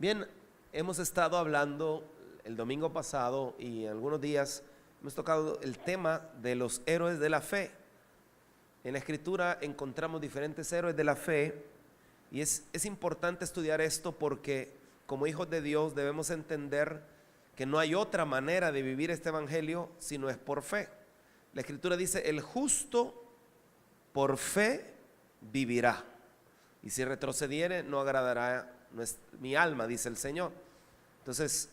Bien, hemos estado hablando el domingo pasado y algunos días hemos tocado el tema de los héroes de la fe. En la Escritura encontramos diferentes héroes de la fe y es importante estudiar esto porque como hijos de Dios debemos entender que no hay otra manera de vivir este evangelio si no es por fe. La Escritura dice: el justo por fe vivirá, y si retrocediere no agradará mi alma, dice el Señor. Entonces,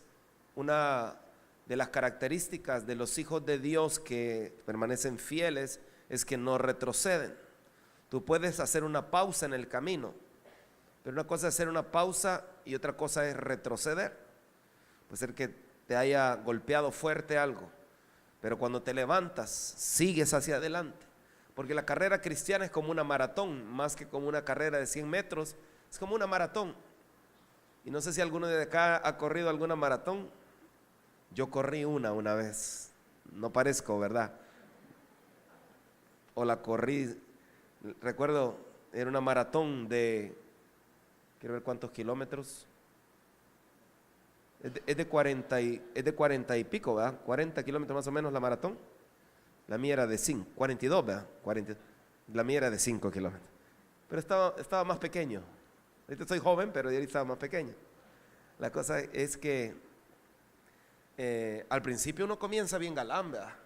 una de las características de los hijos de Dios que permanecen fieles es que no retroceden. Tú puedes hacer una pausa en el camino, pero una cosa es hacer una pausa y otra cosa es retroceder. Puede ser que te haya golpeado fuerte algo, pero cuando te levantas sigues hacia adelante, porque la carrera cristiana es como una maratón, más que como una carrera de 100 metros, es como una maratón. Y no sé si alguno de acá ha corrido alguna maratón. Yo corrí una vez, no parezco, ¿verdad? O la corrí, recuerdo, era una maratón de, quiero ver cuántos kilómetros, es de 40 y pico, ¿verdad? 40 kilómetros más o menos la maratón. La mía era de 5, 42, ¿verdad? 40, la mía era de 5 kilómetros. Pero estaba más pequeño. Ahorita soy joven, pero yo estaba más pequeño. La cosa es que al principio uno comienza bien galán, ¿verdad?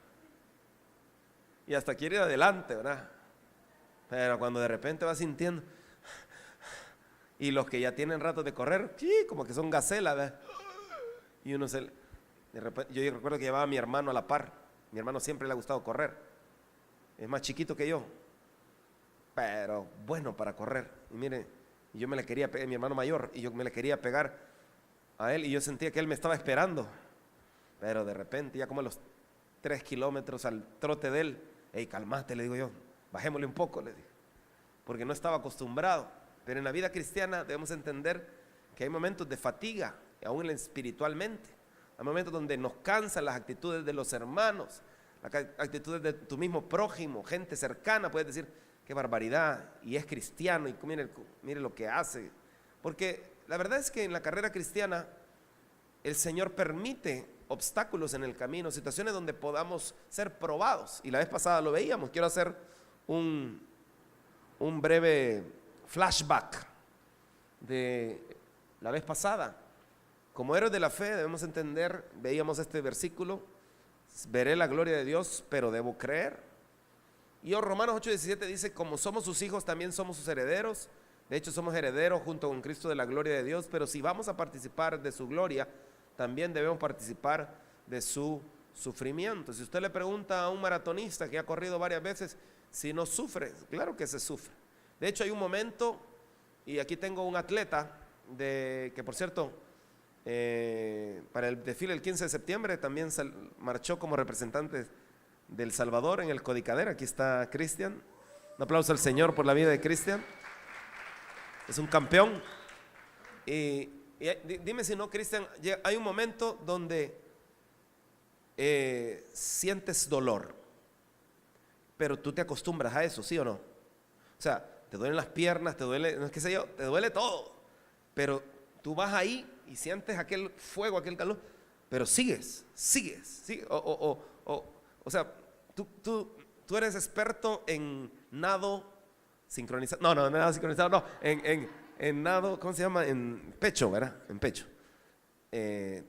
Y hasta quiere ir adelante, ¿verdad? Pero cuando de repente va sintiendo, y los que ya tienen rato de correr, sí, como que son gacelas, ¿verdad? Y uno de repente, yo recuerdo que llevaba a mi hermano a la par. Mi hermano siempre le ha gustado correr. Es más chiquito que yo, pero bueno para correr. Y mire, yo me le quería pegar, mi hermano mayor, y yo me le quería pegar a él, y yo sentía que él me estaba esperando. Pero de repente, ya como a los 3 kilómetros al trote de él, hey, calmate, le digo yo, bajémosle un poco, le digo, porque no estaba acostumbrado. Pero en la vida cristiana debemos entender que hay momentos de fatiga, aún espiritualmente. Hay momentos donde nos cansan las actitudes de los hermanos, las actitudes de tu mismo prójimo, gente cercana. Puedes decir, qué barbaridad, y es cristiano, y mire lo que hace. Porque la verdad es que en la carrera cristiana el Señor permite obstáculos en el camino, situaciones donde podamos ser probados. Y la vez pasada lo veíamos. Quiero hacer un breve flashback de la vez pasada. Como héroes de la fe debemos entender, veíamos este versículo: veré la gloria de Dios, pero debo creer. Y Romanos 8:17 dice: como somos sus hijos, también somos sus herederos. De hecho, somos herederos junto con Cristo de la gloria de Dios. Pero si vamos a participar de su gloria, también debemos participar de su sufrimiento. Si usted le pregunta a un maratonista que ha corrido varias veces si no sufre, claro que se sufre. De hecho, hay un momento, y aquí tengo un atleta que por cierto, para el desfile el 15 de septiembre también marchó como representante del Salvador en el Codicadero. Aquí está Cristian. Un aplauso al Señor por la vida de Cristian. Es un campeón. Y dime si no, Cristian, hay un momento donde sientes dolor, pero tú te acostumbras a eso, ¿sí o no? O sea, te duelen las piernas, te duele, no es que sé yo, te duele todo, pero tú vas ahí y sientes aquel fuego, aquel calor, pero sigues. O sea, tú eres experto en nado sincronizado, no, nado sincronizado, no, en nado, ¿cómo se llama? En pecho, ¿verdad? En pecho.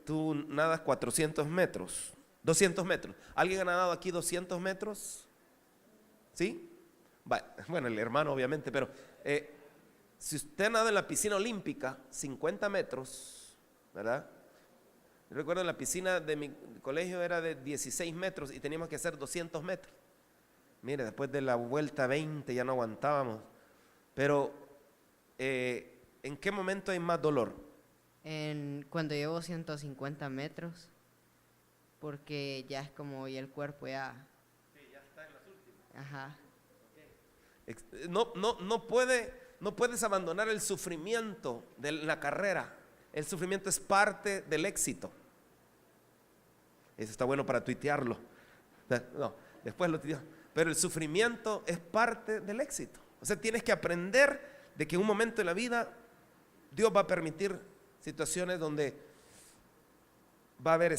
Tú nadas 400 metros, 200 metros. ¿Alguien ha nadado aquí 200 metros? ¿Sí? Bueno, el hermano obviamente, pero si usted nada en la piscina olímpica, 50 metros, ¿verdad? Yo recuerdo en la piscina de mi colegio era de 16 metros y teníamos que hacer 200 metros. Mire, después de la vuelta 20 ya no aguantábamos. Pero, ¿en qué momento hay más dolor? Cuando llevo 150 metros, porque ya es como y el cuerpo ya... Sí, ya está en las últimas. Ajá. Okay. No puedes abandonar el sufrimiento de la carrera. El sufrimiento es parte del éxito. Eso está bueno para tuitearlo. No, después lo tuiteo. Pero el sufrimiento es parte del éxito. O sea, tienes que aprender de que en un momento de la vida Dios va a permitir situaciones donde va a haber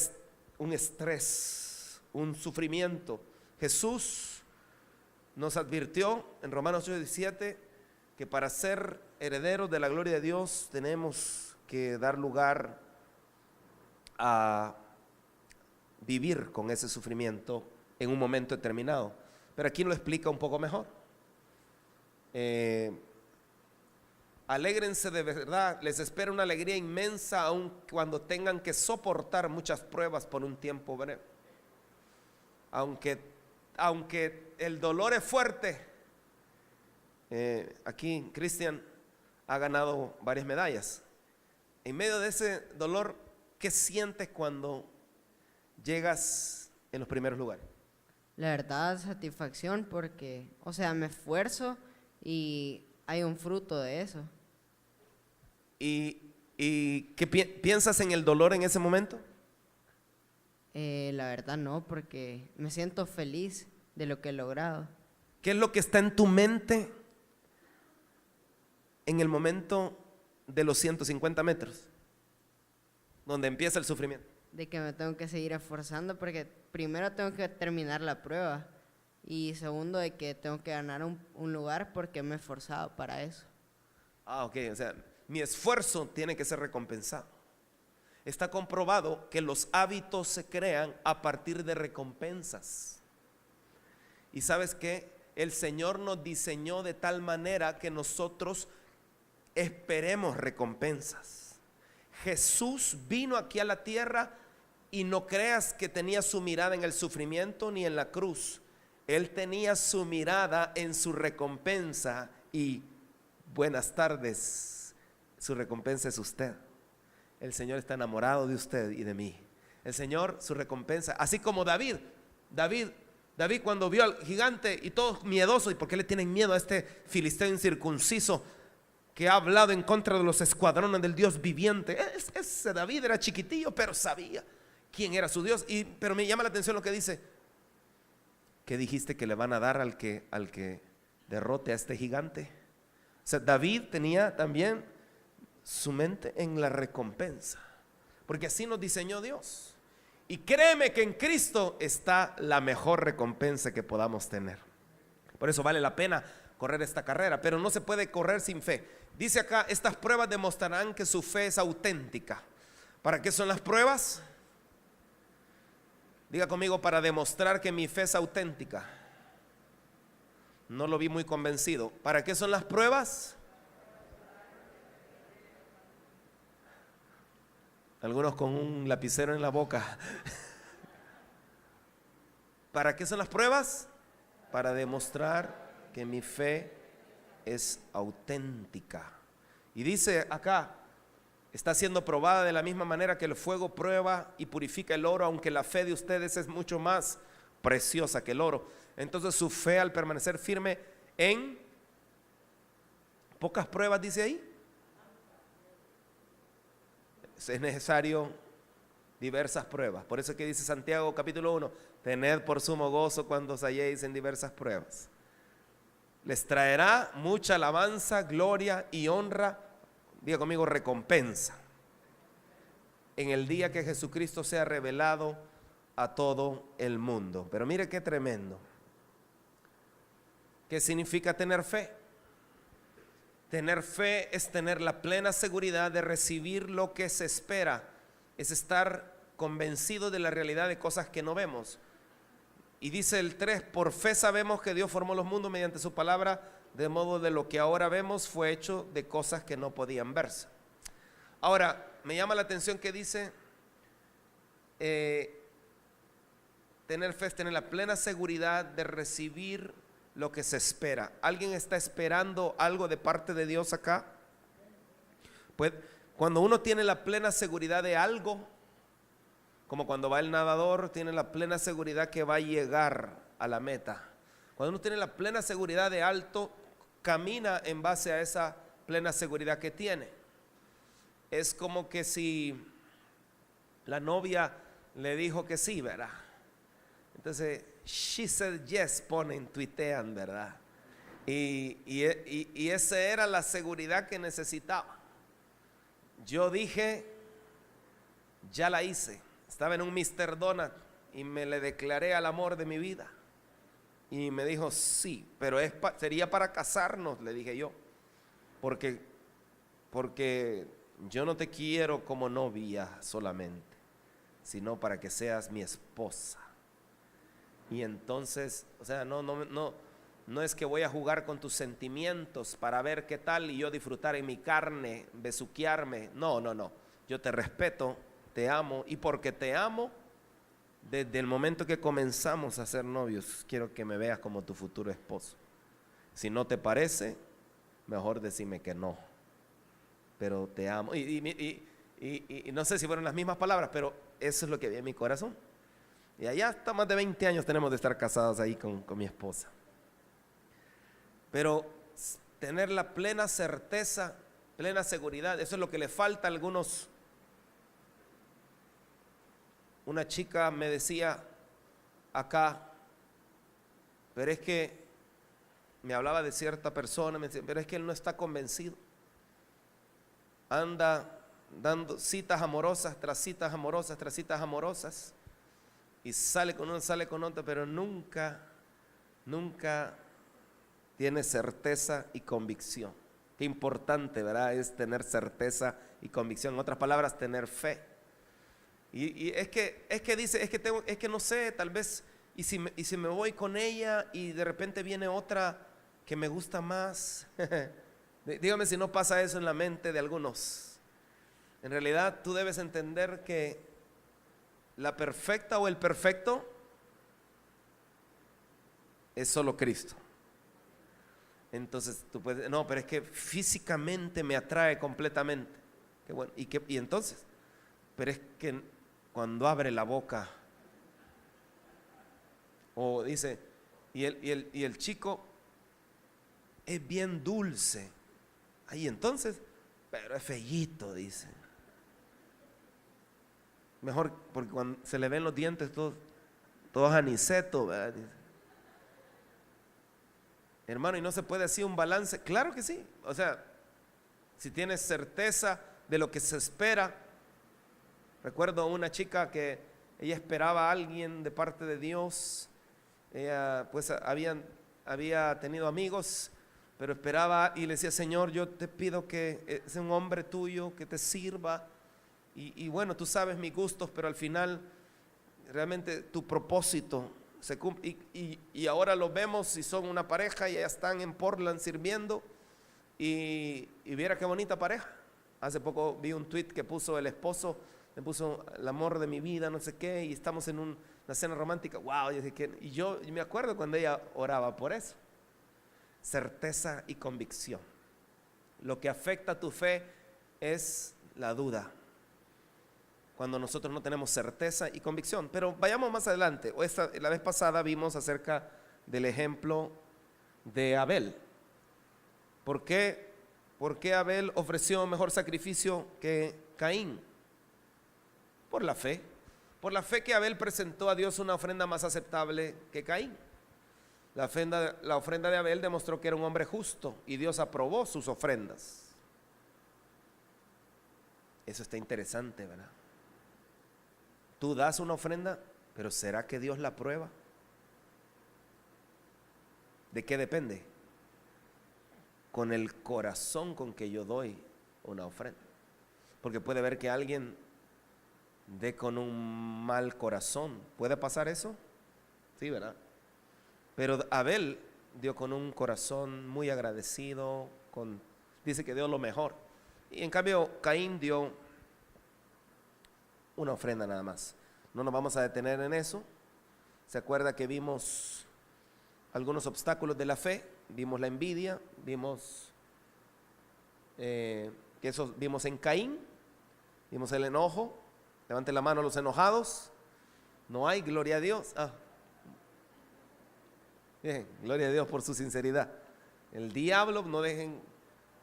un estrés, un sufrimiento. Jesús nos advirtió en Romanos 8:17 que para ser herederos de la gloria de Dios tenemos que dar lugar a vivir con ese sufrimiento en un momento determinado. Pero aquí lo explica un poco mejor. Alégrense de verdad, les espera una alegría inmensa aun cuando tengan que soportar muchas pruebas por un tiempo breve. Aunque el dolor es fuerte, aquí Cristian ha ganado varias medallas. En medio de ese dolor, ¿qué sientes cuando llegas en los primeros lugares? La verdad, satisfacción porque, o sea, me esfuerzo y hay un fruto de eso. ¿Y qué piensas en el dolor en ese momento? La verdad no, porque me siento feliz de lo que he logrado. ¿Qué es lo que está en tu mente en el momento de los 150 metros? Donde empieza el sufrimiento. De que me tengo que seguir esforzando porque primero tengo que terminar la prueba y segundo de que tengo que ganar un lugar porque me he esforzado para eso. Ok, o sea, mi esfuerzo tiene que ser recompensado. Está comprobado que los hábitos se crean a partir de recompensas. Y sabes qué, el Señor nos diseñó de tal manera que nosotros esperemos recompensas. Jesús vino aquí a la tierra y no creas que tenía su mirada en el sufrimiento ni en la cruz. Él tenía su mirada en su recompensa y buenas tardes, su recompensa es usted. El Señor está enamorado de usted y de mí. El Señor, su recompensa, así como David cuando vio al gigante y todos miedosos, ¿y por qué le tienen miedo a este filisteo incircunciso que ha hablado en contra de los escuadrones del Dios viviente? Ese David era chiquitillo, pero sabía quién era su Dios. Pero me llama la atención lo que dice. ¿Qué dijiste que le van a dar al que derrote a este gigante? O sea, David tenía también su mente en la recompensa, porque así nos diseñó Dios. Y créeme que en Cristo está la mejor recompensa que podamos tener. Por eso vale la pena correr esta carrera, pero no se puede correr sin fe. Dice acá, estas pruebas demostrarán que su fe es auténtica. ¿Para qué son las pruebas? Diga conmigo, para demostrar que mi fe es auténtica. No lo vi muy convencido. ¿Para qué son las pruebas? Algunos con un lapicero en la boca. ¿Para qué son las pruebas? Para demostrar que mi fe es auténtica. Y dice acá, está siendo probada de la misma manera que el fuego prueba y purifica el oro, aunque la fe de ustedes es mucho más preciosa que el oro. Entonces su fe, al permanecer firme en pocas pruebas, dice ahí, es necesario diversas pruebas. Por eso que dice Santiago capítulo 1, tened por sumo gozo cuando os halléis en diversas pruebas. Les traerá mucha alabanza, gloria y honra, diga conmigo, recompensa, en el día que Jesucristo sea revelado a todo el mundo. Pero mire qué tremendo. ¿Qué significa tener fe? Tener fe es tener la plena seguridad de recibir lo que se espera, es estar convencido de la realidad de cosas que no vemos. Y dice el 3, por fe sabemos que Dios formó los mundos mediante su palabra, de modo de lo que ahora vemos fue hecho de cosas que no podían verse. Ahora, me llama la atención que dice, tener fe es tener la plena seguridad de recibir lo que se espera. ¿Alguien está esperando algo de parte de Dios acá? Pues cuando uno tiene la plena seguridad de algo, como cuando va el nadador, tiene la plena seguridad que va a llegar a la meta. Cuando uno tiene la plena seguridad de algo, camina en base a esa plena seguridad que tiene. Es como que si la novia le dijo que sí, ¿verdad? Entonces, she said yes, ponen, tuitean, ¿verdad? Y esa era la seguridad que necesitaba. yo dije, ya la hice. Estaba en un Mr. Donut y me le declaré al amor de mi vida. Y me dijo, sí, pero sería para casarnos, le dije yo. Porque yo no te quiero como novia solamente, sino para que seas mi esposa. Y entonces, o sea, no es que voy a jugar con tus sentimientos para ver qué tal y yo disfrutar en mi carne, besuquearme. No. Yo te respeto, te amo, y porque te amo, desde el momento que comenzamos a ser novios, quiero que me veas como tu futuro esposo. Si no te parece, mejor decime que no. Pero te amo. Y no sé si fueron las mismas palabras, pero eso es lo que había en mi corazón. Y allá hasta más de 20 años tenemos de estar casados ahí con mi esposa. Pero tener la plena certeza, plena seguridad, eso es lo que le falta a algunos. Una chica me decía acá, pero es que me hablaba de cierta persona, me decía, pero es que él no está convencido. Anda dando citas amorosas tras citas amorosas tras citas amorosas, y sale con uno, sale con otro, pero nunca tiene certeza y convicción. Qué importante, ¿verdad? Es tener certeza y convicción. En otras palabras, tener fe. Y es que dice, es que no sé, tal vez, y si me voy con ella y de repente viene otra que me gusta más. Dígame si no pasa eso en la mente de algunos. En realidad tú debes entender que la perfecta o el perfecto es solo Cristo. Entonces tú puedes, no, pero es que físicamente me atrae completamente. Qué bueno. Y entonces, pero es que cuando abre la boca, o dice, y el chico es bien dulce, ahí entonces, pero es feíto, dice. Mejor, porque cuando se le ven los dientes todos anicetos, ¿verdad? Dice. Hermano, ¿y no se puede así un balance? Claro que sí. O sea, si tienes certeza de lo que se espera. Recuerdo una chica que ella esperaba a alguien de parte de Dios. Ella pues había tenido amigos, pero esperaba y le decía, Señor, yo te pido que sea un hombre tuyo, que te sirva. Y bueno, tú sabes mis gustos, pero al final realmente tu propósito se cumple. Y ahora lo vemos y son una pareja y ya están en Portland sirviendo. Y viera qué bonita pareja. Hace poco vi un tweet que puso el esposo, le puso el amor de mi vida, no sé qué, y estamos en una cena romántica. Wow, y yo me acuerdo cuando ella oraba por eso. Certeza y convicción. Lo que afecta a tu fe es la duda. Cuando nosotros no tenemos certeza y convicción. Pero vayamos más adelante. La vez pasada vimos acerca del ejemplo de Abel. ¿Por qué Abel ofreció mejor sacrificio que Caín? Por la fe. Por la fe que Abel presentó a Dios una ofrenda más aceptable que Caín. La ofrenda de Abel demostró que era un hombre justo y Dios aprobó sus ofrendas. Eso está interesante, ¿verdad? Tú das una ofrenda, pero ¿será que Dios la aprueba? ¿De qué depende? Con el corazón con que yo doy una ofrenda. Porque puede ver que alguien dé con un mal corazón. ¿Puede pasar eso? Sí, ¿verdad? Pero Abel dio con un corazón muy agradecido, dice que dio lo mejor. Y en cambio Caín dio una ofrenda nada más. No nos vamos a detener en eso. ¿Se acuerda que vimos algunos obstáculos de la fe? Vimos la envidia, vimos vimos en Caín, vimos el enojo. Levante la mano los enojados. No hay, gloria a Dios. Bien, gloria a Dios por su sinceridad. El diablo, no dejen,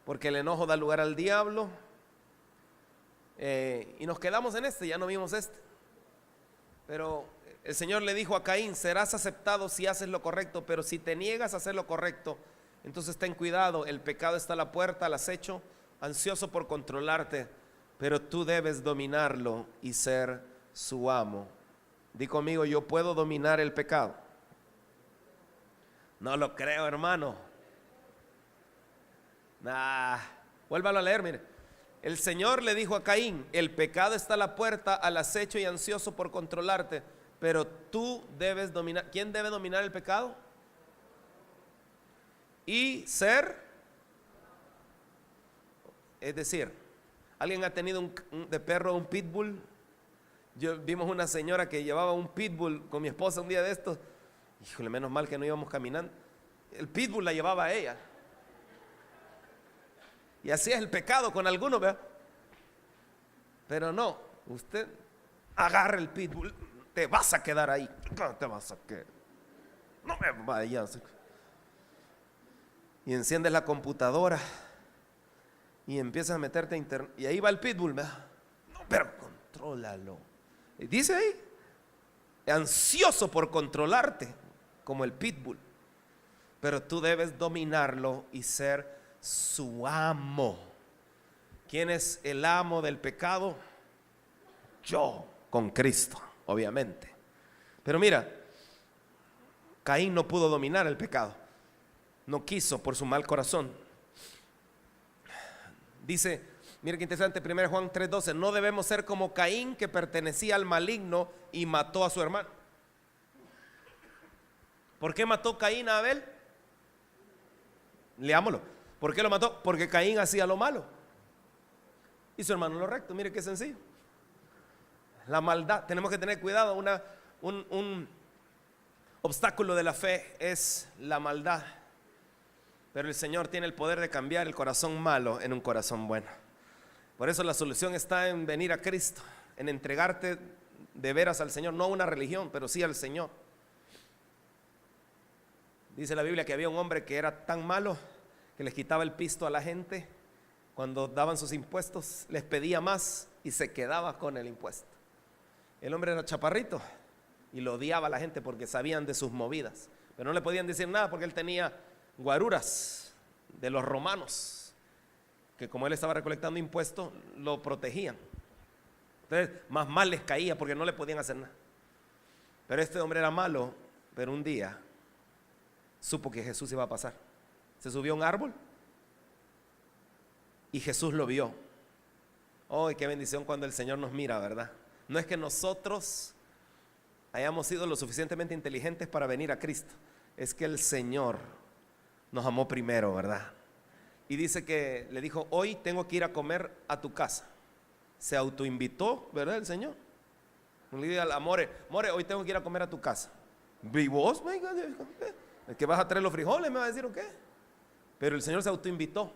porque el enojo da lugar al diablo. Y nos quedamos en ya no vimos Pero el Señor le dijo a Caín, serás aceptado si haces lo correcto, pero si te niegas a hacer lo correcto, entonces ten cuidado, el pecado está a la puerta, al acecho, ansioso por controlarte. pero tú debes dominarlo y ser su amo. Di conmigo, yo puedo dominar el pecado. No lo creo, hermano. Vuélvalo a leer, mire. El Señor le dijo a Caín: el pecado está a la puerta, al acecho y ansioso por controlarte, pero tú debes dominar. ¿Quién debe dominar el pecado? Y ser, es decir, ¿alguien ha tenido de perro un pitbull? Vimos una señora que llevaba un pitbull con mi esposa un día de estos. Híjole, menos mal que no íbamos caminando. El pitbull la llevaba a ella. Y así es el pecado con algunos, ¿verdad? Pero no, usted agarra el pitbull, te vas a quedar ahí. No te vas a quedar. No me vayas. Y enciendes la computadora y empiezas a meterte a internet. Y ahí va el pitbull, ¿verdad? No, pero contrólalo. Y dice ahí, ansioso por controlarte, como el pitbull. Pero tú debes dominarlo y ser su amo. ¿Quién es el amo del pecado? Yo, con Cristo, obviamente. Pero mira, Caín no pudo dominar el pecado. No quiso por su mal corazón. Dice, mira qué interesante, 1 Juan 3:12, no debemos ser como Caín, que pertenecía al maligno y mató a su hermano. ¿Por qué mató Caín a Abel? Leámoslo. ¿Por qué lo mató? Porque Caín hacía lo malo y su hermano lo recto. Mire qué sencillo. La maldad, tenemos que tener cuidado. Un obstáculo de la fe es la maldad. Pero el Señor tiene el poder de cambiar el corazón malo en un corazón bueno. Por eso la solución está en venir a Cristo, en entregarte de veras al Señor, no a una religión, pero sí al Señor. Dice la Biblia que había un hombre que era tan malo que les quitaba el pisto a la gente. Cuando daban sus impuestos, les pedía más y se quedaba con el impuesto. El hombre era chaparrito y lo odiaba a la gente porque sabían de sus movidas, pero no le podían decir nada porque él tenía guaruras de los romanos, que como él estaba recolectando impuestos, lo protegían. Entonces, más mal les caía porque no le podían hacer nada. Pero este hombre era malo, pero un día supo que Jesús iba a pasar. Se subió a un árbol y Jesús lo vio. Oh, qué bendición cuando el Señor nos mira, ¿verdad? No es que nosotros hayamos sido lo suficientemente inteligentes para venir a Cristo, es que el Señor nos amó primero, ¿verdad? Y dice que le dijo, hoy tengo que ir a comer a tu casa. Se autoinvitó, ¿verdad? El Señor. Le dice a la More, hoy tengo que ir a comer a tu casa. ¿Y vos? ¿Es que vas a traer los frijoles? ¿Me va a decir o qué? Pero el Señor se autoinvitó.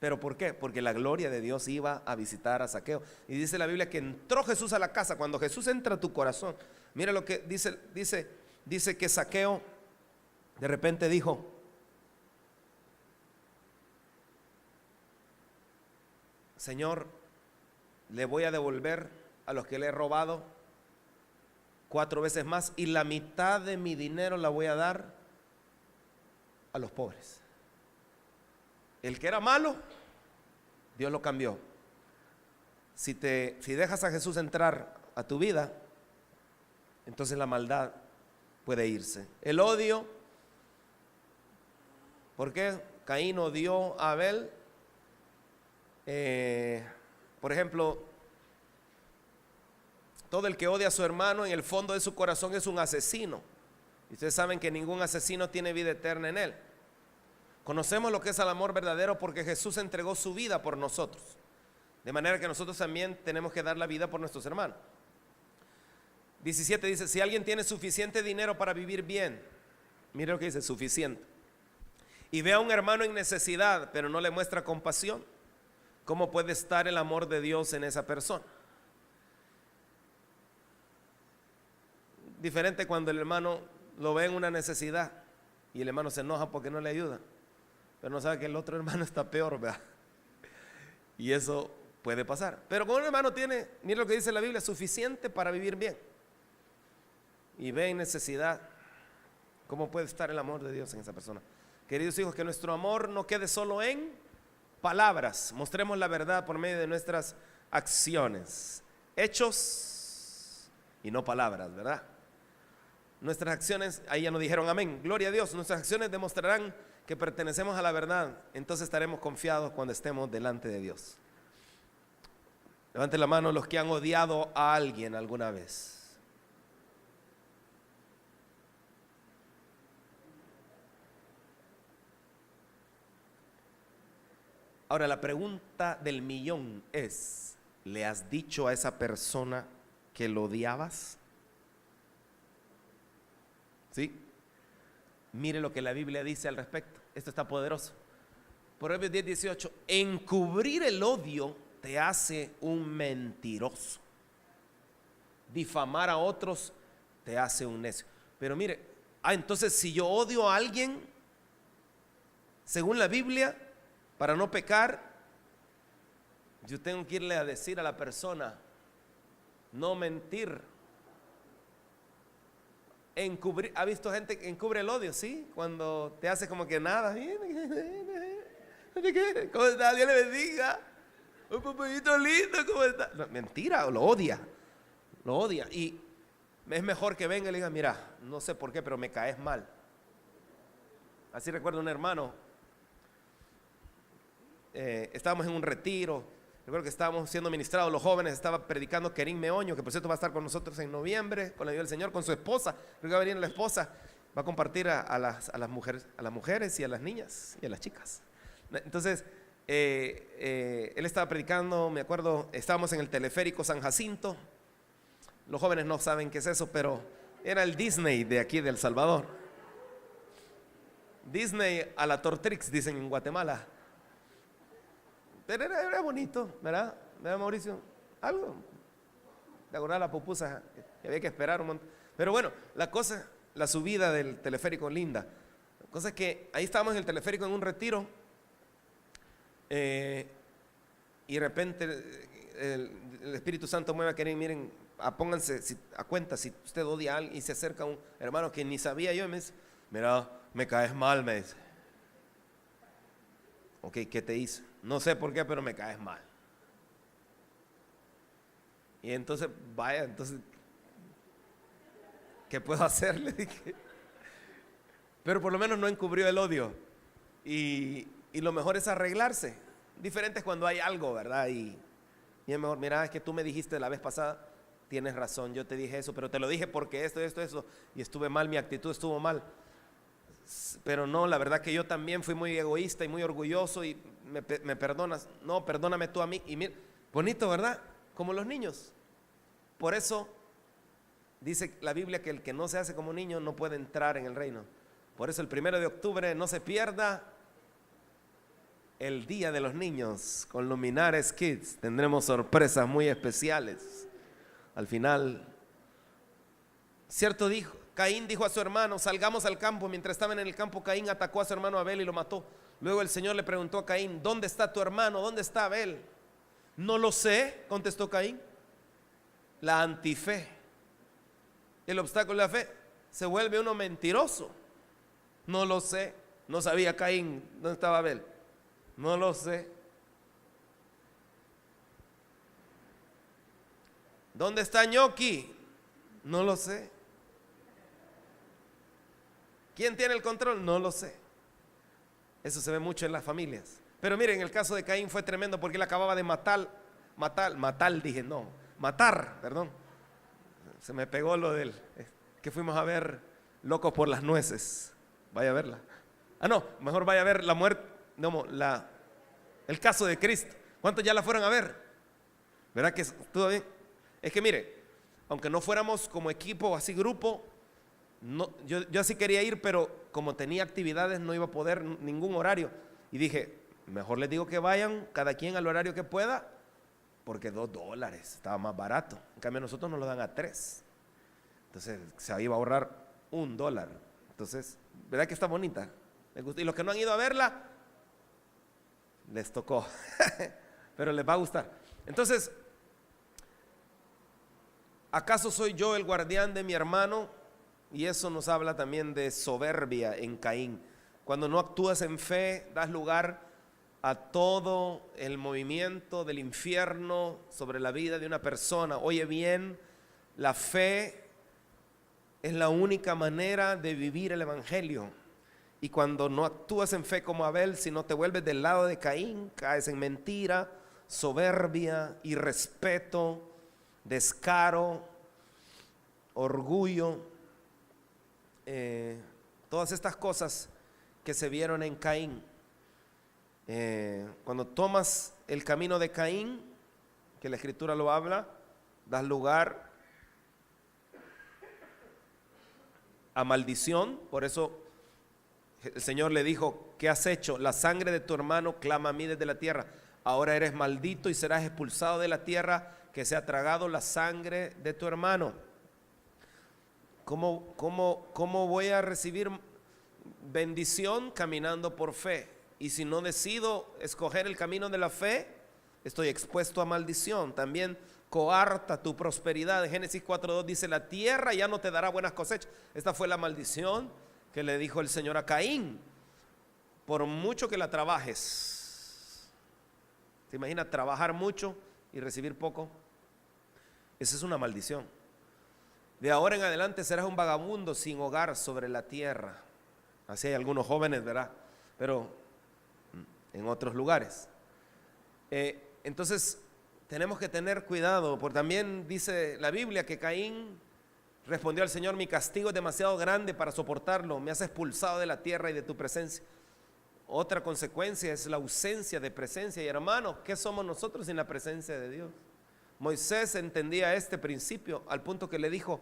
¿Pero por qué? Porque la gloria de Dios iba a visitar a Zaqueo. Y dice la Biblia que entró Jesús a la casa. Cuando Jesús entra a tu corazón, mira lo que dice que Zaqueo de repente dijo, Señor, le voy a devolver a los que le he robado 4 veces más y la mitad de mi dinero la voy a dar a los pobres. El que era malo, Dios lo cambió. Si dejas a Jesús entrar a tu vida, entonces la maldad puede irse. El odio, ¿por qué Caín odió a Abel? Por ejemplo, todo el que odia a su hermano en el fondo de su corazón es un asesino. Y ustedes saben que ningún asesino tiene vida eterna en él. Conocemos lo que es el amor verdadero porque Jesús entregó su vida por nosotros. De manera que nosotros también tenemos que dar la vida por nuestros hermanos. 17 dice, si alguien tiene suficiente dinero para vivir bien, mire lo que dice, suficiente, y ve a un hermano en necesidad, pero no le muestra compasión, ¿cómo puede estar el amor de Dios en esa persona? Diferente cuando el hermano lo ve en una necesidad y el hermano se enoja porque no le ayuda, pero no sabe que el otro hermano está peor, ¿verdad? Y eso puede pasar. Pero cuando un hermano tiene, mire lo que dice la Biblia, suficiente para vivir bien y ve en necesidad, ¿cómo puede estar el amor de Dios en esa persona? Queridos hijos, que nuestro amor no quede solo en palabras, mostremos la verdad por medio de nuestras acciones. Hechos y no palabras, ¿verdad? Nuestras acciones, ahí ya nos dijeron amén, gloria a Dios. Nuestras acciones demostrarán que pertenecemos a la verdad. Entonces estaremos confiados cuando estemos delante de Dios. Levanten la mano los que han odiado a alguien alguna vez. Ahora la pregunta del millón es, ¿le has dicho a esa persona que lo odiabas? ¿Sí? Mire lo que la Biblia dice al respecto. Esto está poderoso. Proverbios 10:18. Encubrir el odio te hace un mentiroso. Difamar a otros te hace un necio. Pero mire, entonces si yo odio a alguien, según la Biblia, para no pecar, yo tengo que irle a decir a la persona, no mentir. Encubrir, ¿ha visto gente que encubre el odio? Sí, cuando te hace como que nada. ¿Cómo está? Dios le bendiga. Un papayito lindo, ¿cómo está? No, mentira, lo odia. Lo odia. Y es mejor que venga y le diga, mira, no sé por qué, pero me caes mal. Así recuerdo un hermano. Estábamos en un retiro. Recuerdo que estábamos siendo ministrados los jóvenes. Estaba predicando Kerim Meoño, que por cierto va a estar con nosotros en noviembre, con la ayuda del Señor, con su esposa. Creo que va a venir la esposa. Va a compartir a las mujeres y a las niñas y a las chicas. Entonces, él estaba predicando, me acuerdo, estábamos en el teleférico San Jacinto. Los jóvenes no saben qué es eso, pero era el Disney de aquí de El Salvador. Disney a la Tortrix, dicen en Guatemala. Pero era bonito, ¿verdad? ¿Verdad, Mauricio? Algo de acordar la pupusa, que había que esperar un montón. Pero bueno, la subida del teleférico linda. La cosa es que ahí estábamos en el teleférico en un retiro y de repente el Espíritu Santo mueve a querer, miren, pónganse a cuenta si usted odia a alguien y se acerca a un hermano que ni sabía yo y me dice, mira, me caes mal, me dice. Ok, ¿qué te hice? No sé por qué, pero me caes mal. Y entonces, vaya, ¿qué puedo hacer? Le dije. Pero por lo menos no encubrió el odio. Y lo mejor es arreglarse. Diferente es cuando hay algo, ¿verdad? Y es mejor, mira, es que tú me dijiste la vez pasada, tienes razón, yo te dije eso, pero te lo dije porque esto, y estuve mal, mi actitud estuvo mal. Pero no, la verdad que yo también fui muy egoísta y muy orgulloso y me perdonas. No, perdóname tú a mí. Y mira, bonito, ¿verdad? Como los niños. Por eso dice la Biblia que el que no se hace como niño no puede entrar en el reino. Por eso el 1 de octubre no se pierda el Día de los Niños con Luminares Kids. Tendremos sorpresas muy especiales. Al final, cierto dijo, Caín dijo a su hermano, salgamos al campo. Mientras estaban en el campo, Caín atacó a su hermano Abel y lo mató. Luego el Señor le preguntó a Caín, ¿dónde está tu hermano? ¿Dónde está Abel? No lo sé, contestó Caín. La antife, el obstáculo de la fe, se vuelve uno mentiroso. No lo sé, no sabía Caín dónde estaba Abel. No lo sé. ¿Dónde está Ñoqui? No lo sé. ¿Quién tiene el control? No lo sé. Eso se ve mucho en las familias. Pero miren, el caso de Caín fue tremendo porque él acababa de matar, perdón. Se me pegó lo del que fuimos a ver Locos por las Nueces. Vaya a verla. No, mejor vaya a ver la muerte, no, el caso de Cristo. ¿Cuántos ya la fueron a ver? ¿Verdad que estuvo bien? Es que mire, aunque no fuéramos como equipo o así grupo, no, yo sí quería ir, pero como tenía actividades no iba a poder ningún horario. Y dije, mejor les digo que vayan cada quien al horario que pueda, porque $2 estaba más barato. En cambio nosotros nos lo dan a 3. Entonces se iba a ahorrar $1. Entonces, ¿verdad que está bonita? Y los que no han ido a verla, les tocó. Pero les va a gustar. Entonces, ¿acaso soy yo el guardián de mi hermano? Y eso nos habla también de soberbia en Caín. Cuando no actúas en fe, das lugar a todo el movimiento del infierno sobre la vida de una persona. Oye bien, la fe es la única manera de vivir el evangelio. Y cuando no actúas en fe como Abel, sino te vuelves del lado de Caín, caes en mentira, soberbia, irrespeto, descaro, orgullo, todas estas cosas que se vieron en Caín. Cuando tomas el camino de Caín, que la Escritura lo habla, das lugar a maldición. Por eso el Señor le dijo: ¿qué has hecho? La sangre de tu hermano clama a mí desde la tierra. Ahora eres maldito y serás expulsado de la tierra, que se ha tragado la sangre de tu hermano. ¿Cómo voy a recibir bendición? Caminando por fe. Y si no decido escoger el camino de la fe, estoy expuesto a maldición. También coarta tu prosperidad. Génesis 4:2 dice: la tierra ya no te dará buenas cosechas. Esta fue la maldición que le dijo el Señor a Caín. Por mucho que la trabajes. ¿Se imagina trabajar mucho y recibir poco? Esa es una maldición. De ahora en adelante serás un vagabundo sin hogar sobre la tierra. Así hay algunos jóvenes, ¿verdad? Pero en otros lugares. Entonces tenemos que tener cuidado, porque también dice la Biblia que Caín respondió al Señor: mi castigo es demasiado grande para soportarlo, me has expulsado de la tierra y de tu presencia. Otra consecuencia es la ausencia de presencia. Y hermanos, ¿qué somos nosotros sin la presencia de Dios? Moisés entendía este principio al punto que le dijo: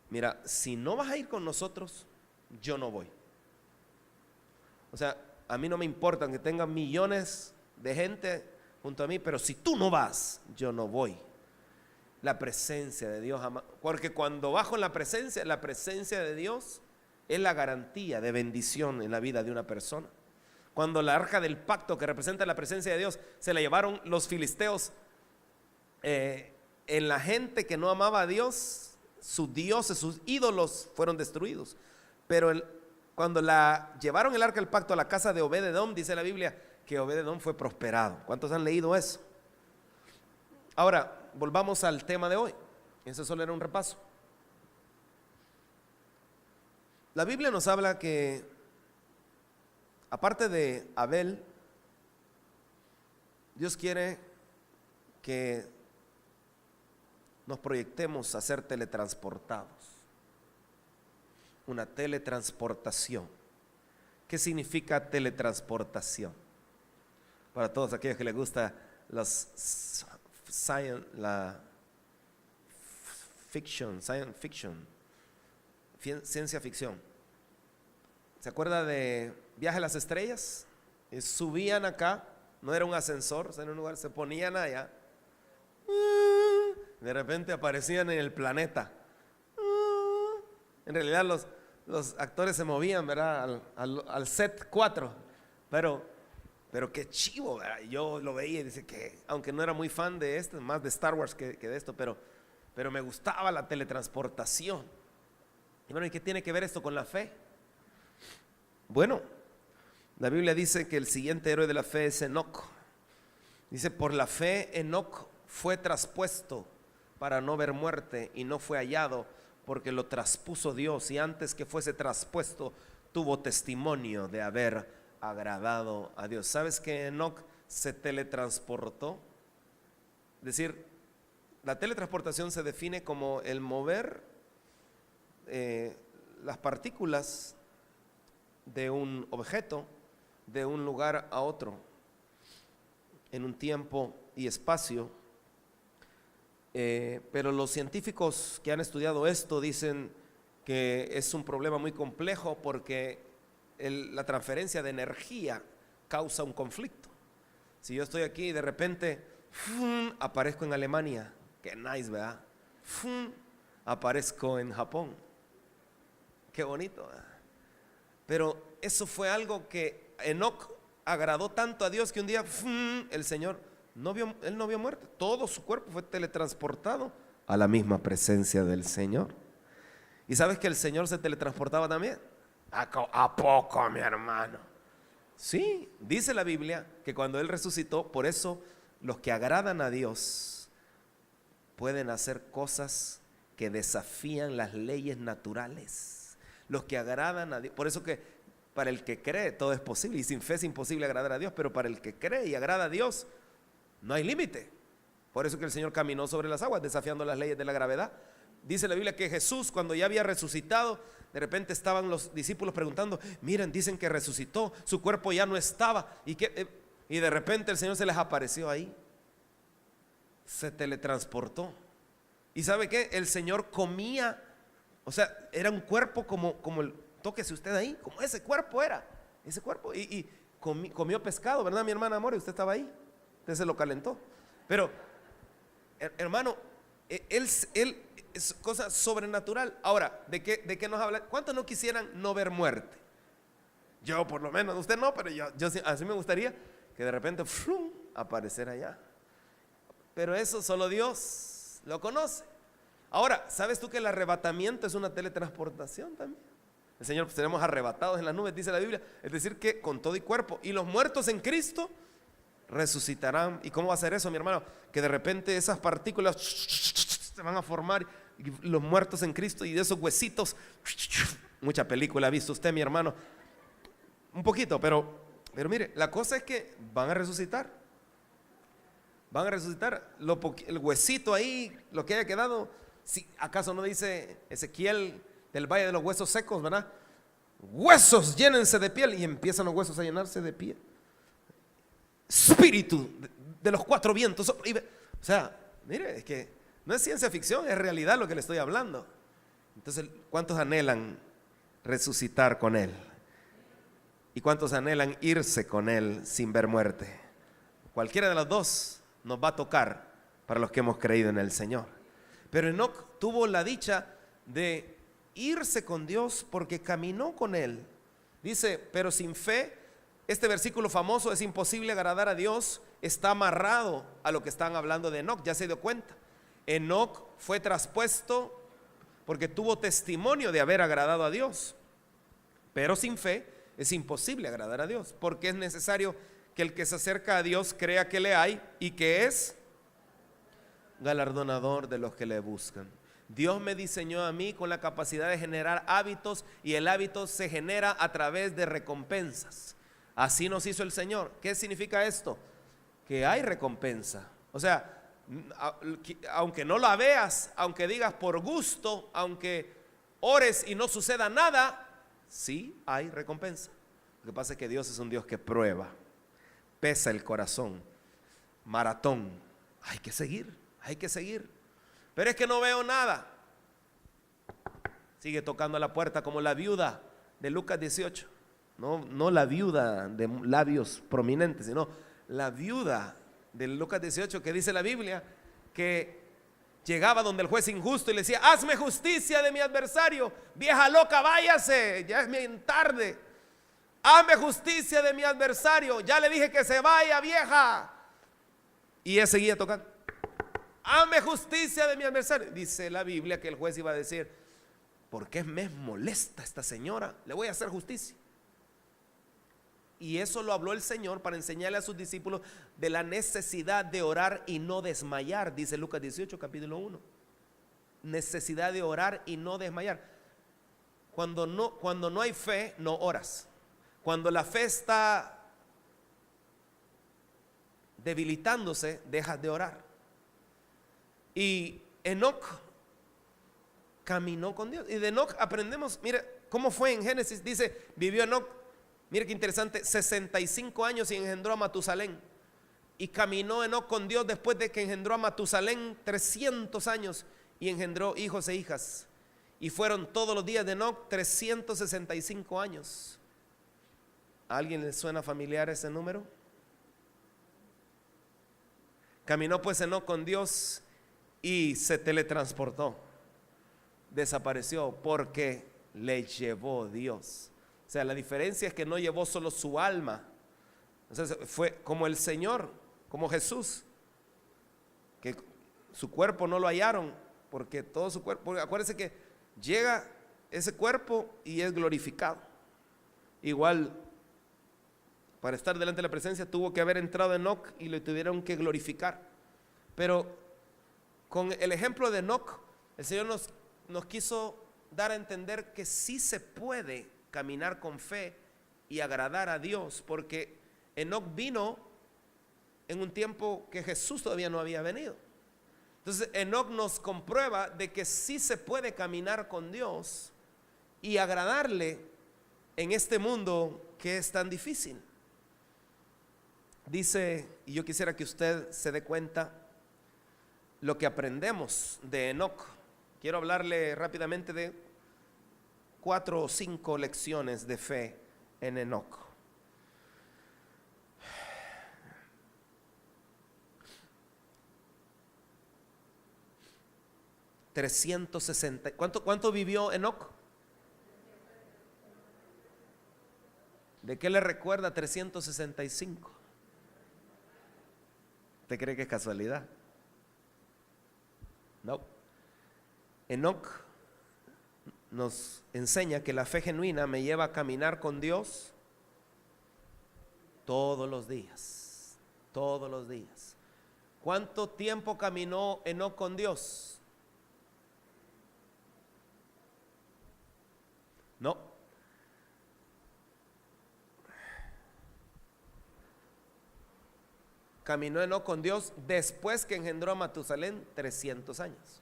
mira, si no vas a ir con nosotros, yo no voy. O sea, a mí no me importa que tengan millones de gente junto a mí, pero si tú no vas, yo no voy. La presencia de Dios, porque cuando bajo en la presencia de Dios es la garantía de bendición en la vida de una persona. Cuando la arca del pacto, que representa la presencia de Dios, se la llevaron los filisteos, en la gente que no amaba a Dios, sus dioses, sus ídolos fueron destruidos. Pero cuando la llevaron el arca del pacto a la casa de Obed-edom, dice la Biblia que Obed-edom fue prosperado. ¿Cuántos han leído eso? Ahora, volvamos al tema de hoy. Eso solo era un repaso. La Biblia nos habla que, aparte de Abel, Dios quiere que nos proyectemos a ser teletransportados. Una teletransportación. ¿Qué significa teletransportación? Para todos aquellos que les gusta la ciencia ficción. ¿Se acuerda de Viaje a las Estrellas? Subían acá, no era un ascensor, o sea, en un lugar, se ponían allá, de repente aparecían en el planeta. En realidad los actores se movían, ¿verdad? Al set 4, pero qué chivo, ¿verdad? Yo lo veía y dice que, aunque no era muy fan de esto, más de Star Wars que de esto, pero me gustaba la teletransportación. Y bueno, ¿y qué tiene que ver esto con la fe? Bueno, la Biblia dice que el siguiente héroe de la fe es Enoc. Dice: por la fe Enoc fue traspuesto para no ver muerte y no fue hallado, porque lo traspuso Dios, y antes que fuese traspuesto tuvo testimonio de haber agradado a Dios. ¿Sabes que Enoc se teletransportó? Es decir, la teletransportación se define como el mover las partículas de un objeto de un lugar a otro en un tiempo y espacio. Pero los científicos que han estudiado esto dicen que es un problema muy complejo, porque la transferencia de energía causa un conflicto. Si yo estoy aquí y de repente aparezco en Alemania, qué nice, ¿verdad? Aparezco en Japón, qué bonito, ¿verdad? Pero eso fue algo que Enoc agradó tanto a Dios que un día el Señor él no vio muerte, todo su cuerpo fue teletransportado a la misma presencia del Señor. ¿Y sabes que el Señor se teletransportaba también? ¿A poco, mi hermano? Sí, dice la Biblia que cuando Él resucitó, por eso los que agradan a Dios pueden hacer cosas que desafían las leyes naturales. Los que agradan a Dios, por eso que para el que cree todo es posible, y sin fe es imposible agradar a Dios, pero para el que cree y agrada a Dios no hay límite. Por eso que el Señor caminó sobre las aguas, desafiando las leyes de la gravedad. Dice la Biblia que Jesús, cuando ya había resucitado, de repente estaban los discípulos preguntando: miren, dicen que resucitó, su cuerpo ya no estaba, y de repente el Señor se les apareció ahí, se teletransportó. ¿Y sabe qué? El Señor comía, o sea, era un cuerpo como el, tóquese usted ahí, como ese cuerpo era, ese cuerpo, y comió pescado, ¿verdad, mi hermana Amor? Usted estaba ahí, usted se lo calentó. Pero, hermano, él es cosa sobrenatural. Ahora, ¿de qué nos habla? ¿Cuántos no quisieran no ver muerte? Yo por lo menos, usted no, pero yo así me gustaría que de repente aparecer allá. Pero eso solo Dios lo conoce. Ahora, ¿sabes tú que el arrebatamiento es una teletransportación también? El Señor, pues, seremos arrebatados en las nubes, dice la Biblia. Es decir, que con todo y cuerpo. Y los muertos en Cristo resucitarán. ¿Y cómo va a ser eso, mi hermano? Que de repente esas partículas se van a formar, y los muertos en Cristo, y de esos huesitos, mucha película ha visto usted, mi hermano, un poquito, pero mire, la cosa es que van a resucitar. Van a resucitar. El huesito ahí, lo que haya quedado. Si acaso no dice Ezequiel del valle de los huesos secos, ¿verdad? Huesos, llénense de piel. Y empiezan los huesos a llenarse de piel. Espíritu de los cuatro vientos. O sea, mire, es que no es ciencia ficción, es realidad lo que le estoy hablando. Entonces, ¿cuántos anhelan resucitar con Él? ¿Y cuántos anhelan irse con Él sin ver muerte? Cualquiera de las dos nos va a tocar para los que hemos creído en el Señor. Pero Enoc tuvo la dicha de irse con Dios porque caminó con Él. Dice, pero sin fe, este versículo famoso, es imposible agradar a Dios, está amarrado a lo que están hablando de Enoc. Ya se dio cuenta. Enoc fue traspuesto porque tuvo testimonio de haber agradado a Dios. Pero sin fe es imposible agradar a Dios, porque es necesario que el que se acerca a Dios crea que le hay y que es galardonador de los que le buscan. Dios me diseñó a mí con la capacidad de generar hábitos, y el hábito se genera a través de recompensas. Así nos hizo el Señor. ¿Qué significa esto? Que hay recompensa. O sea, aunque no la veas, aunque digas por gusto, aunque ores y no suceda nada, sí hay recompensa. Lo que pasa es que Dios es un Dios que prueba, pesa el corazón, maratón, hay que seguir. Pero es que no veo nada. Sigue tocando a la puerta como la viuda de Lucas 18. No la viuda de labios prominentes, sino la viuda de Lucas 18, que dice la Biblia que llegaba donde el juez injusto y le decía: hazme justicia de mi adversario, vieja loca, váyase, ya es bien tarde. Hazme justicia de mi adversario, ya le dije que se vaya, vieja. Y él seguía tocando: hazme justicia de mi adversario. Dice la Biblia que el juez iba a decir: ¿por qué me molesta esta señora? Le voy a hacer justicia. Y eso lo habló el Señor para enseñarle a sus discípulos de la necesidad de orar y no desmayar. Dice Lucas 18, capítulo 1. Necesidad de orar y no desmayar. Cuando no hay fe, no oras. Cuando la fe está debilitándose, dejas de orar. Y Enoc caminó con Dios. Y de Enoc aprendemos, mire cómo fue en Génesis. Dice, vivió Enoc, mire qué interesante, 65 años y engendró a Matusalén. Y caminó Enoc con Dios después de que engendró a Matusalén 300 años y engendró hijos e hijas. Y fueron todos los días de Enoc 365 años. ¿A alguien le suena familiar ese número? Caminó pues Enoc con Dios y se teletransportó. Desapareció porque le llevó Dios. O sea, la diferencia es que no llevó solo su alma. Entonces fue como el Señor, como Jesús, que su cuerpo no lo hallaron, porque todo su cuerpo, porque acuérdense que llega ese cuerpo y es glorificado. Igual para estar delante de la presencia, tuvo que haber entrado Enoc y le tuvieron que glorificar. Pero con el ejemplo de Enoc, el Señor nos quiso dar a entender que sí se puede caminar con fe y agradar a Dios, porque Enoc vino en un tiempo que Jesús todavía no había venido. Entonces Enoc nos comprueba de que sí se puede caminar con Dios y agradarle en este mundo que es tan difícil. Dice, y yo quisiera que usted se dé cuenta lo que aprendemos de Enoc. Quiero hablarle rápidamente de 4 o 5 lecciones de fe en Enoc. ¿Cuánto vivió Enoc? ¿De qué le recuerda 365? ¿Usted cree que es casualidad? No. Enoc nos enseña que la fe genuina me lleva a caminar con Dios todos los días. Todos los días. ¿Cuánto tiempo caminó Enoc con Dios? No. Caminó Enoc con Dios después que engendró a Matusalén 300 años.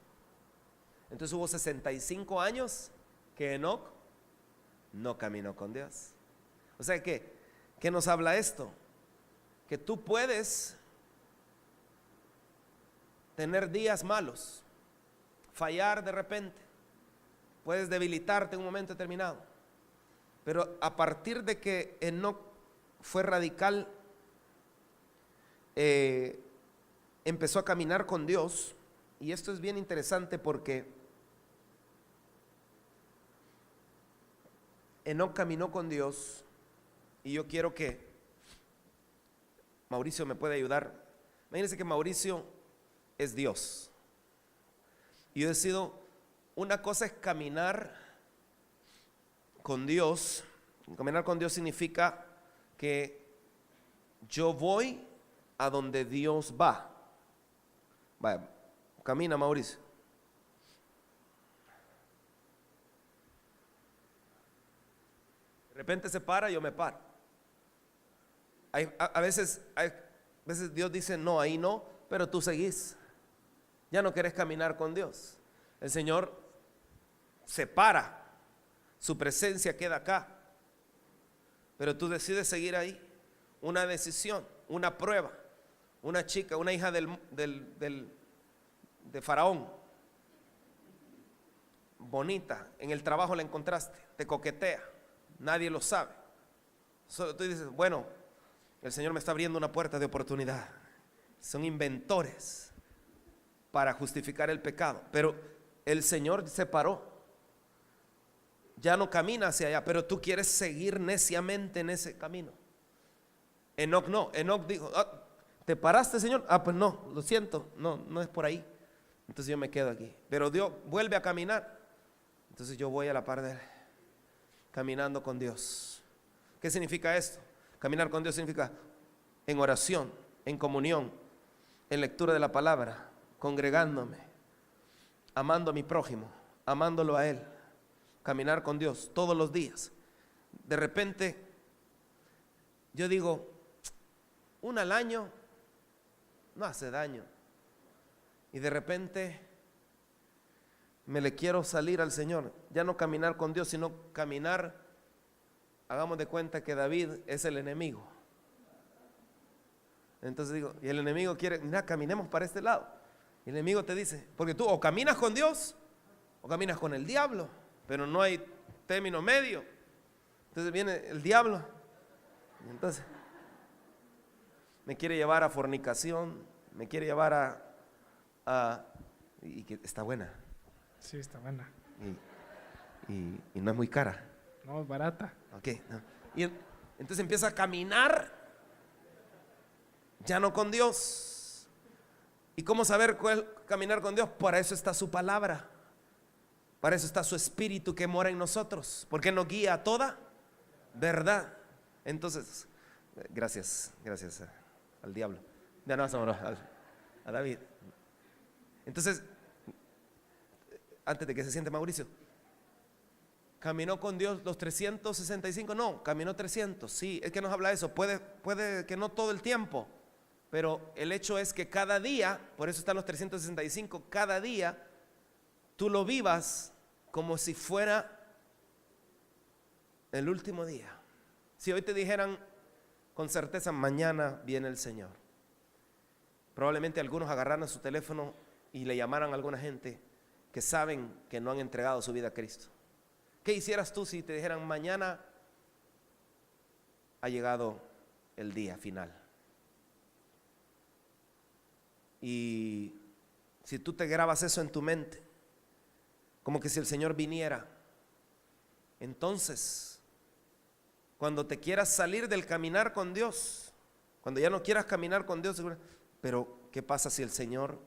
Entonces hubo 65 años que Enoc no caminó con Dios. O sea que, ¿qué nos habla esto? Que tú puedes tener días malos, fallar de repente, puedes debilitarte en un momento determinado, pero a partir de que Enoc fue radical, empezó a caminar con Dios. Y esto es bien interesante porque Enoc caminó con Dios, y yo quiero que Mauricio me pueda ayudar. Imagínense que Mauricio es Dios, y yo decido, una cosa es caminar con Dios. Caminar con Dios significa que yo voy a donde Dios va. Vaya, camina, Mauricio. De repente se para, yo me paro. A veces Dios dice, no, ahí no, pero tú seguís. Ya no querés caminar con Dios. El Señor se para, su presencia queda acá, pero tú decides seguir ahí. Una decisión, una prueba. Una chica, una hija de Faraón, bonita, en el trabajo la encontraste, te coquetea, nadie lo sabe. Solo tú dices, bueno, el Señor me está abriendo una puerta de oportunidad. Son inventores para justificar el pecado, pero el Señor se paró. Ya no camina hacia allá, pero tú quieres seguir neciamente en ese camino. Enoc no, Enoc dijo, ¿te paraste, Señor? Pues no, lo siento, no es por ahí. Entonces yo me quedo aquí. Pero Dios vuelve a caminar. Entonces yo voy a la par de él, caminando con Dios. ¿Qué significa esto? Caminar con Dios significa en oración, en comunión, en lectura de la palabra, congregándome, amando a mi prójimo, amándolo a él. Caminar con Dios todos los días. De repente yo digo, una al año no hace daño, y de repente me le quiero salir al Señor, ya no caminar con Dios, sino caminar, hagamos de cuenta que David es el enemigo. Entonces digo, y el enemigo quiere, mira, caminemos para este lado, y el enemigo te dice, porque tú o caminas con Dios o caminas con el diablo, pero no hay término medio. Entonces viene el diablo, y entonces me quiere llevar a fornicación, me quiere llevar y que está buena. Sí, está buena. Y no es muy cara. No, es barata. Ok, no. Y entonces empieza a caminar ya no con Dios. ¿Y cómo saber cuál caminar con Dios? Para eso está su palabra, para eso está su espíritu que mora en nosotros, porque nos guía a toda verdad. Entonces Gracias al diablo. Ya no, a David. Entonces, antes de que se siente Mauricio, ¿caminó con Dios los 365? No, caminó 300. Sí, es que nos habla de eso. Puede que no todo el tiempo, pero el hecho es que cada día, por eso están los 365, cada día tú lo vivas como si fuera el último día. Si hoy te dijeran con certeza, mañana viene el Señor, probablemente algunos agarraran su teléfono y le llamaran a alguna gente que saben que no han entregado su vida a Cristo. ¿Qué hicieras tú si te dijeran mañana ha llegado el día final? Y si tú te grabas eso en tu mente, como que si el Señor viniera, entonces cuando te quieras salir del caminar con Dios, cuando ya no quieras caminar con Dios, pero ¿qué pasa si el Señor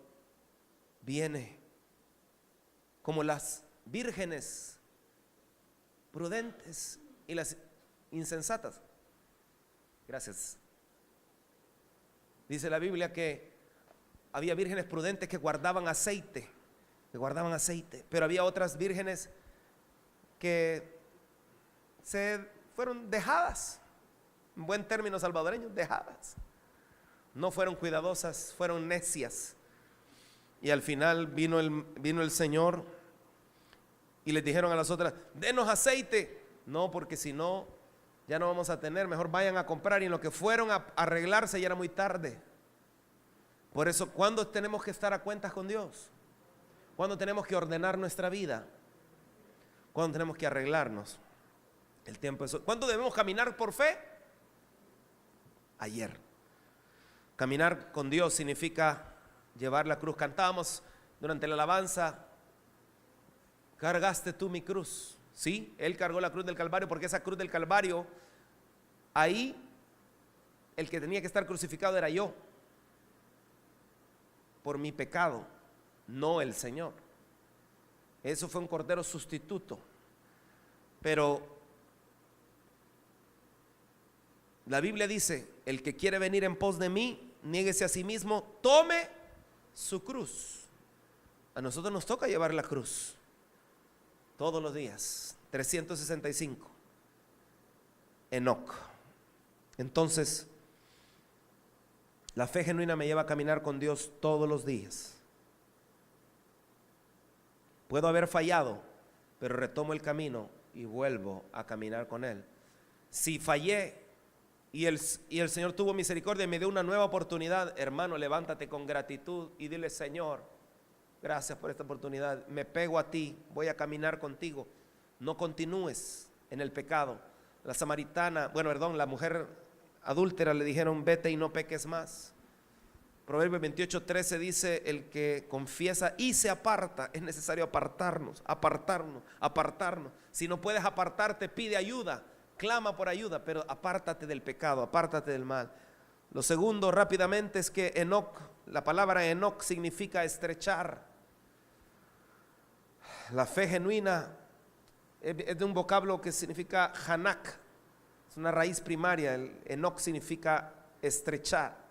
viene? Como las vírgenes prudentes y las insensatas. Gracias. Dice la Biblia que había vírgenes prudentes que guardaban aceite, pero había otras vírgenes que se fueron dejadas, en buen término salvadoreño, dejadas. No fueron cuidadosas, fueron necias. Y al final vino el Señor y les dijeron a las otras, denos aceite. No, porque si no, ya no vamos a tener, mejor vayan a comprar. Y en lo que fueron a arreglarse ya era muy tarde. Por eso, ¿cuándo tenemos que estar a cuentas con Dios? ¿Cuándo tenemos que ordenar nuestra vida? ¿Cuándo tenemos que arreglarnos? El tiempo es... ¿Cuándo debemos caminar por fe? Ayer. Caminar con Dios significa llevar la cruz. Cantábamos durante la alabanza, cargaste tú mi cruz. Sí, Él cargó la cruz del Calvario, porque esa cruz del Calvario, ahí el que tenía que estar crucificado era yo, por mi pecado, no el Señor. Eso fue un cordero sustituto. Pero la Biblia dice, el que quiere venir en pos de mí, niéguese a sí mismo, tome su cruz. A nosotros nos toca llevar la cruz todos los días, 365. Enoc. Entonces, la fe genuina me lleva a caminar con Dios todos los días. Puedo haber fallado, pero retomo el camino y vuelvo a caminar con Él. Si fallé y el Señor tuvo misericordia y me dio una nueva oportunidad, hermano, levántate con gratitud y dile, Señor, gracias por esta oportunidad, me pego a ti, voy a caminar contigo. No continúes en el pecado. La mujer adúltera le dijeron, vete y no peques más. Proverbios 28:13 dice, el que confiesa y se aparta, es necesario apartarnos. Si no puedes apartarte, pide ayuda, clama por ayuda, pero apártate del pecado, apártate del mal. Lo segundo rápidamente es que Enoc, la palabra Enoc significa estrechar. La fe genuina es de un vocablo que significa Hanak, es una raíz primaria. El Enoc significa estrechar.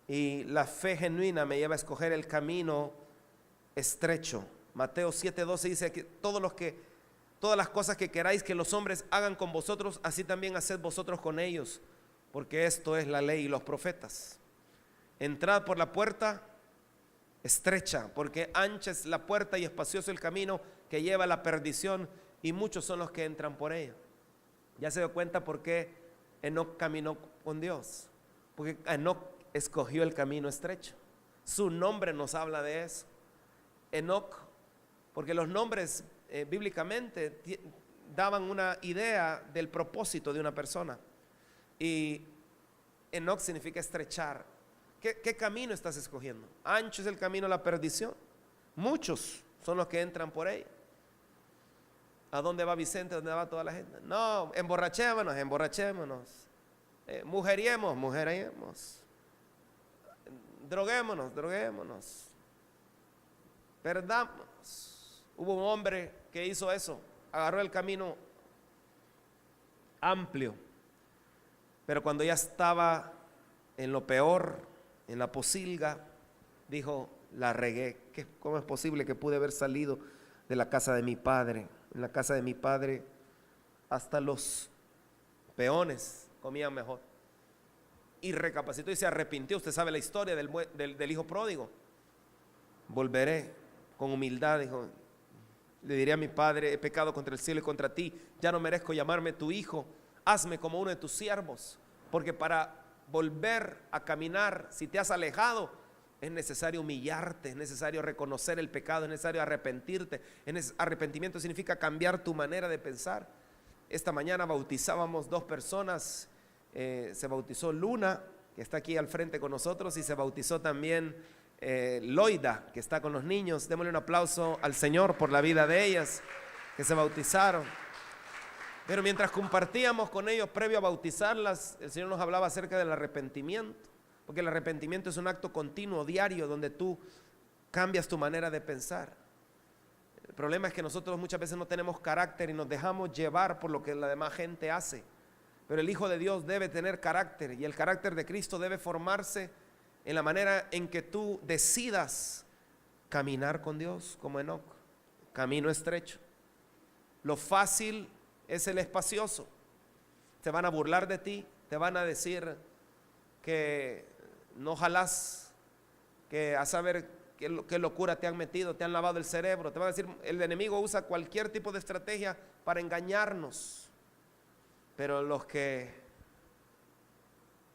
Y la fe genuina me lleva a escoger el camino estrecho. Mateo 7:12 dice que todas las cosas que queráis que los hombres hagan con vosotros, así también haced vosotros con ellos, porque esto es la ley y los profetas. Entrad por la puerta estrecha, porque ancha es la puerta y espacioso el camino que lleva a la perdición, y muchos son los que entran por ella. Ya se dio cuenta por qué Enoc caminó con Dios, porque Enoc escogió el camino estrecho. Su nombre nos habla de eso, Enoc, porque los nombres bíblicamente daban una idea del propósito de una persona. Y Enoc significa estrechar. ¿Qué camino estás escogiendo? Ancho es el camino a la perdición, muchos son los que entran por ahí. ¿A dónde va Vicente? ¿A dónde va toda la gente? No, emborrachémonos, mujeriemos, droguémonos, perdámonos. Hubo un hombre que hizo eso, agarró el camino amplio Pero cuando ya estaba en lo peor, en la pocilga, dijo, la regué. ¿Cómo es posible que pude haber salido de la casa de mi padre? En la casa de mi padre hasta los peones comían mejor. Y recapacitó y se arrepintió. Usted sabe la historia del hijo pródigo. Volveré con humildad, dijo. Le diré a mi padre, he pecado contra el cielo y contra ti, ya no merezco llamarme tu hijo, hazme como uno de tus siervos. Porque para volver a caminar, si te has alejado, es necesario humillarte, es necesario reconocer el pecado, es necesario arrepentirte. Arrepentimiento significa cambiar tu manera de pensar. Esta mañana bautizábamos 2 personas, se bautizó Luna, que está aquí al frente con nosotros, y se bautizó también Loida, que está con los niños. Démosle un aplauso al Señor por la vida de ellas que se bautizaron. Pero mientras compartíamos con ellos previo a bautizarlas, el Señor nos hablaba acerca del arrepentimiento, porque el arrepentimiento es un acto continuo, diario, donde tú cambias tu manera de pensar. El problema es que nosotros muchas veces no tenemos carácter y nos dejamos llevar por lo que la demás gente hace. Pero el Hijo de Dios debe tener carácter, y el carácter de Cristo debe formarse en la manera en que tú decidas caminar con Dios, como Enoc, camino estrecho. Lo fácil es el espacioso. Te van a burlar de ti, te van a decir que no jalás, que a saber qué locura te han metido, te han lavado el cerebro. Te van a decir, el enemigo usa cualquier tipo de estrategia para engañarnos. Pero los que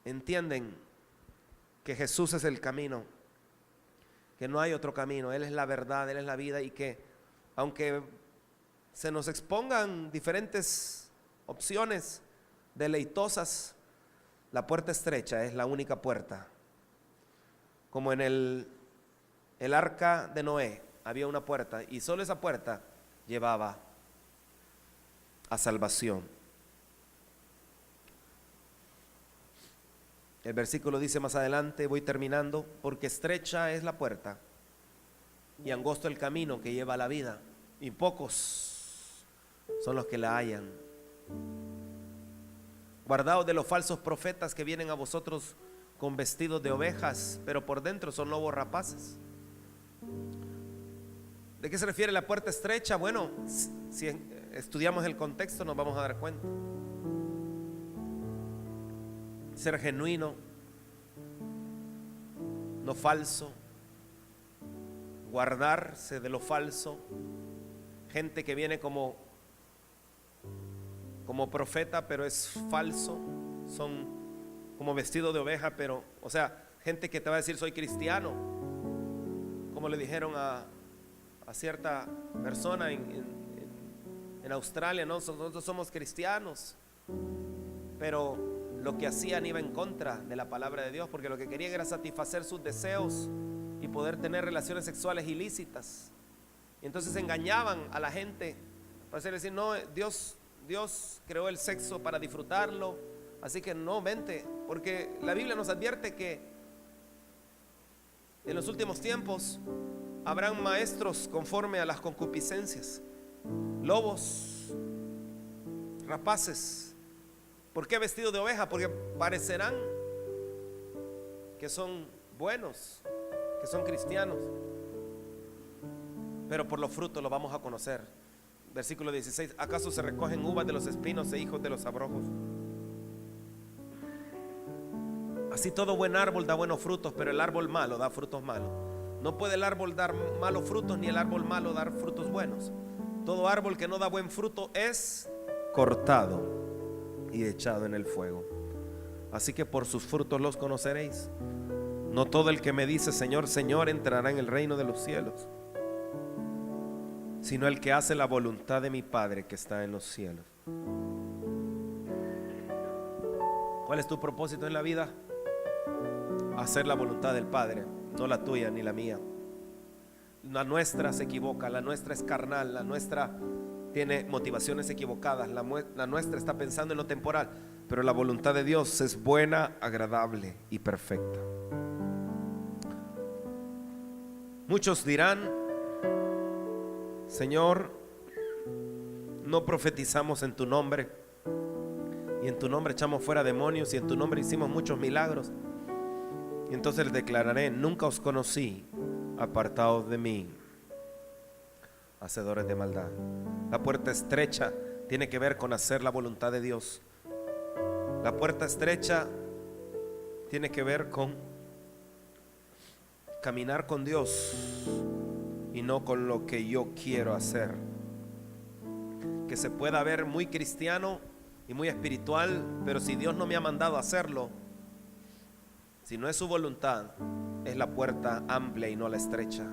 entienden que Jesús es el camino, que no hay otro camino, Él es la verdad, Él es la vida, y que aunque se nos expongan diferentes opciones deleitosas, la puerta estrecha es la única puerta. Como en el arca de Noé había una puerta, y solo esa puerta llevaba a salvación. El versículo dice más adelante, voy terminando, porque estrecha es la puerta y angosto el camino que lleva a la vida, y pocos son los que la hallan. Guardaos de los falsos profetas que vienen a vosotros con vestidos de ovejas, pero por dentro son lobos rapaces. ¿De qué se refiere la puerta estrecha? Bueno, si estudiamos el contexto nos vamos a dar cuenta. Ser genuino, no falso, guardarse de lo falso. Gente que viene como profeta, pero es falso, son como vestido de oveja, pero, o sea, gente que te va a decir soy cristiano, como le dijeron a cierta persona en Australia, no, nosotros somos cristianos, pero lo que hacían iba en contra de la palabra de Dios, porque lo que querían era satisfacer sus deseos y poder tener relaciones sexuales ilícitas. Y entonces engañaban a la gente para hacer decir, no, Dios creó el sexo para disfrutarlo, así que no, vente, porque la Biblia nos advierte que en los últimos tiempos habrán maestros conforme a las concupiscencias, lobos rapaces. ¿Por qué vestido de oveja? Porque parecerán que son buenos, que son cristianos, pero por los frutos los vamos a conocer. Versículo 16, ¿acaso se recogen uvas de los espinos e hijos de los abrojos? Así todo buen árbol da buenos frutos, pero el árbol malo da frutos malos. No puede el árbol dar malos frutos, ni el árbol malo dar frutos buenos. Todo árbol que no da buen fruto es cortado y echado en el fuego. Así que por sus frutos los conoceréis. No todo el que me dice Señor, Señor entrará en el reino de los cielos, sino el que hace la voluntad de mi Padre que está en los cielos. ¿Cuál es tu propósito en la vida? Hacer la voluntad del Padre, no la tuya ni la mía. La nuestra se equivoca, la nuestra es carnal, la nuestra tiene motivaciones equivocadas, la nuestra está pensando en lo temporal, pero la voluntad de Dios es buena, agradable y perfecta. Muchos dirán, Señor, no profetizamos en tu nombre, y en tu nombre echamos fuera demonios y en tu nombre hicimos muchos milagros. Y entonces les declararé: nunca os conocí, apartados de mí, hacedores de maldad. La puerta estrecha tiene que ver con hacer la voluntad de Dios. La puerta estrecha tiene que ver con caminar con Dios y no con lo que yo quiero hacer. Que se pueda ver muy cristiano y muy espiritual, pero si Dios no me ha mandado a hacerlo, si no es su voluntad, es la puerta amplia y no la estrecha.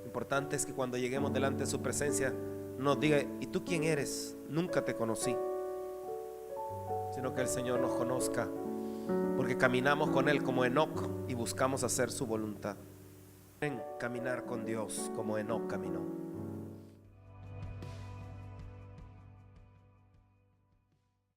Lo importante es que cuando lleguemos delante de su presencia nos diga: ¿y tú quién eres? Nunca te conocí. Sino que el Señor nos conozca, porque caminamos con Él como Enoc y buscamos hacer su voluntad. En caminar con Dios como Enoc caminó.